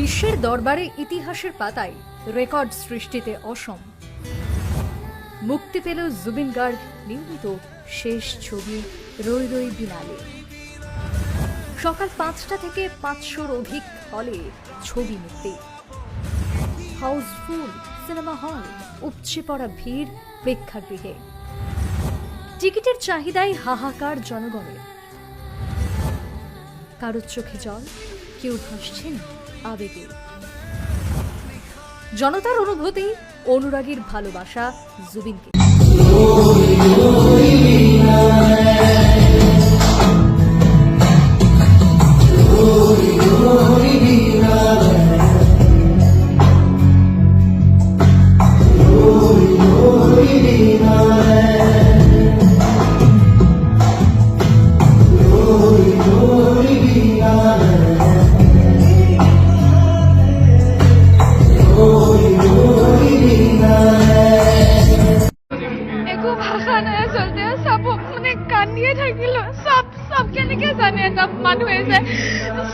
বিশ্বের দরবারে ইতিহাসের পাতায় রেকর্ড সৃষ্টিতে অসম। মুক্তি পেল জুবিন গার্গ নির্মিত শেষ ছবি রই রই বিনালে। সকাল 5টা থেকে 500-র অধিক হলে ছবি মুক্তি। হাউসফুল সিনেমা হল, উপচে পড়া ভিড় প্রেক্ষাগৃহে। টিকিটের চাহিদায় হাহাকার জনগণের। কারোর চোখে জল, কেউ ভাসছেন আবেগে। জনতার অনুভূতি, অনুরাগীর ভালোবাসা জুবিনকে।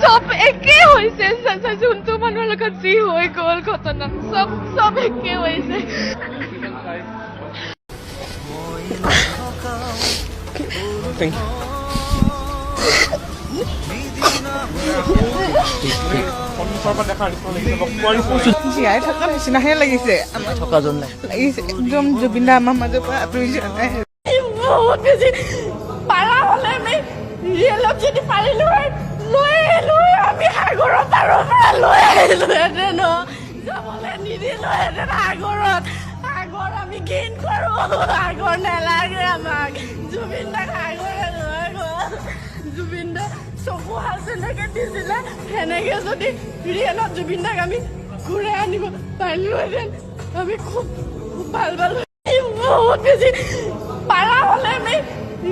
সব একে হৈছে যোনটো মানুহৰ লগত যি হৈ গ'ল ঘটনা সব একে হৈছে। জীয়াই থকাৰ নিচিনাহে লাগিছে, লাগিছে একদম জুবিন দা আমাৰ মাজৰ পৰা আঁতৰি যোৱা নাই। বহুত বেছি পাৰা হ'লে আমি ৰিয়েলত যদি পাৰিলো হয় লৈ আমি সাগৰৰ পাৰৰ পৰা লৈ আহিলোহেঁতেন, যাবলৈ নিদিলোহেঁতেন সাগৰত। সাগৰ আমি ঘিণ কৰো, সাগৰ নেলাগে আমাক। জুবিন দাক সাগৰে লৈ গ'ল। জুবিন দা চকু হাল যেনেকে দিছিলে সেনেকে যদি ৰিয়েলত জুবিন দাক আমি ঘূৰাই আনিব পাৰিলোহেঁতেন আমি খুব ভাল পালো। বহুত বেছি পাৰা হ'লে আমি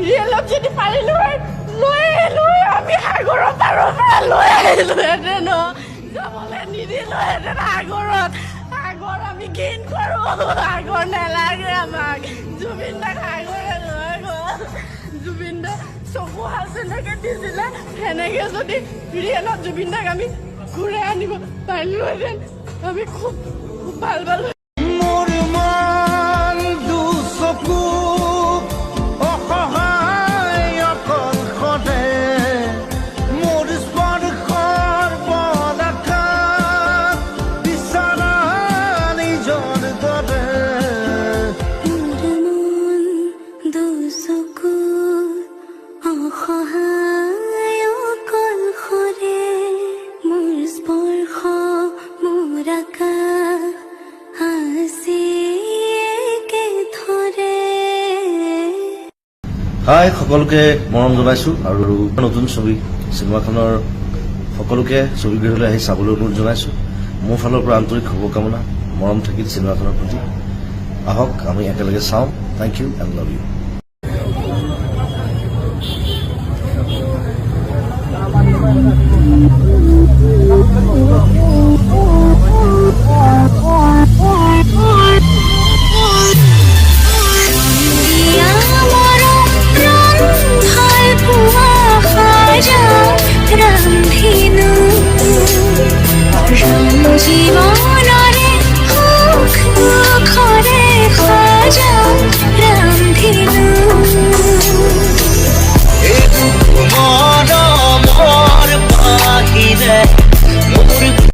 ৰিয়েলত যদি পাৰিলো হয় লৈ আমি সাগৰৰ পাৰৰ পৰা লৈ আহিলোহেঁতেন, যাবলৈ নিদিলোহেঁতেন সাগৰত। সাগৰ আমি ঘিণ কৰো, সাগৰ নেলাগে আমাক। জুবিন দাক সাগৰে লৈ গ'ল। জুবিন দা চকু হাল যেনেকে দিছিলে সেনেকে যদি ৰিয়েলত জুবিন দাক আমি ঘূৰাই আনিব পাৰিলোহেঁতেন আমি খুব ভাল পালো। হাই, সকলোকে মৰম জনাইছো আৰু নতুন ছবি চিনেমাখনৰ সকলোকে ছবিগৃহলৈ আহি চাবলৈ অনুৰোধ জনাইছো। মোৰ ফালৰ পৰা আন্তৰিক শুভকামনা, মৰম থাকিল চিনেমাখনৰ প্ৰতি। আহক আমি একেলগে চাওঁ। Thank you and love U.